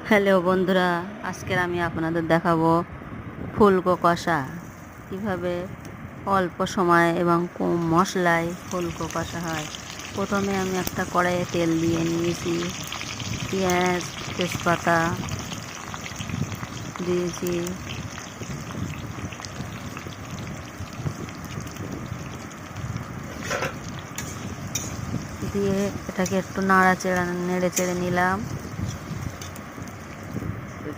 Hello বন্ধুরা, আজকের আমি আপনাদের দেখাবো ফুলকো কষা কীভাবে অল্প সময় এবং কম মশলায় ফুলকো কষা হয়। প্রথমে আমি একটা কড়াইয়ে তেল দিয়ে নিয়েছি, পেঁয়াজ তেজপাতা দিয়েছি, দিয়ে এটাকে একটু নেড়ে চেড়ে নিলাম।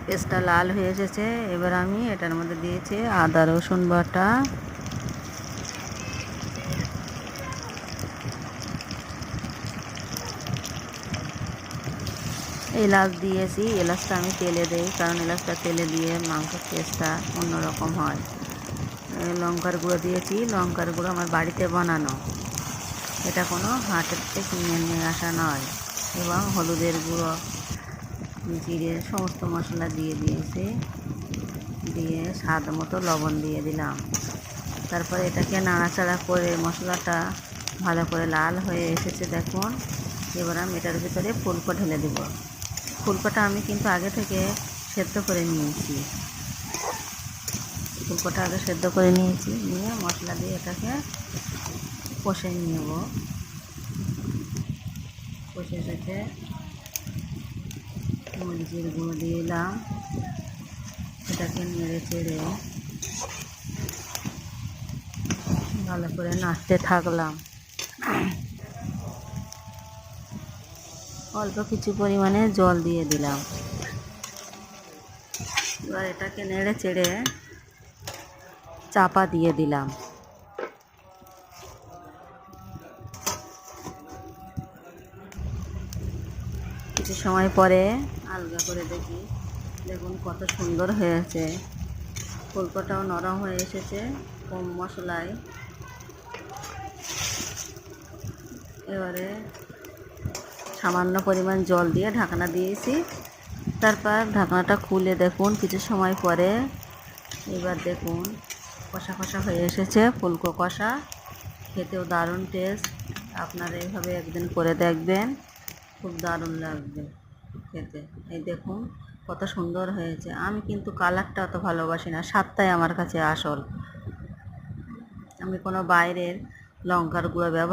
পেঁয়াজটা লাল হয়ে এসেছে। এবার আমি এটার মধ্যে দিয়েছি আদা রসুন বাটা, এলাচ দিয়েছি। এলাচটা আমি তেলে দিই, কারণ এলাচটা তেলে দিয়ে মাংসের টেস্টটা অন্যরকম হয়। লঙ্কার গুঁড়ো দিয়েছি, লঙ্কার গুঁড়ো আমার বাড়িতে বানানো, এটা কোনো হাটের থেকে কিনে নিয়ে আসা নয়। এবং হলুদের গুঁড়ো, জিরে, সমস্ত মশলা দিয়ে দিয়েছি, দিয়ে স্বাদ মতো লবণ দিয়ে দিলাম। তারপরে এটাকে নাড়াচাড়া করে মশলাটা ভালো করে লাল হয়ে এসেছে দেখুন। এবার আমি এটার ভিতরে ফুলকো ঢেলে দেব। ফুলকোটা আমি কিন্তু আগে থেকে সেদ্ধ করে নিয়েছি, ফুলকোটা আগে সেদ্ধ করে নিয়েছি, নিয়ে মশলা দিয়ে এটাকে কষে নেব। কষে এসেছে, মরিচের গুঁড়ো দিয়ে দিলাম, এটাকে নেড়ে চেড়ে ভালো করে নাড়তে থাকলাম। অল্প কিছু পরিমাণে জল দিয়ে দিলাম। এবার এটাকে নেড়ে চেড়ে চাপা দিয়ে দিলাম। কিছু সময় পরে আলগা করে দেখি, দেখুন কত সুন্দর হয়েছে। ফুলকোটাও নরম হয়ে এসেছে কম মশলায়। এবারে সামান্য পরিমাণ জল দিয়ে ঢাকনা দিয়েছি। তারপর ঢাকনাটা খুলে দেখুন কিছু সময় পরে, এবার দেখুন কষা কষা হয়ে এসেছে ফুলকো কষা। খেতেও দারুণ টেস্ট। আপনারা এইভাবে একদিন করে দেখবেন, খুব দারুণ লাগবে খেতে। এই দেখুন কত সুন্দর হয়েছে। আমি কিন্তু কালারটা অত ভালোবাসি না, স্বাদটাই আমার কাছে আসল। আমি কোনো বাইরের লঙ্কার গুঁড়ো ব্যবহার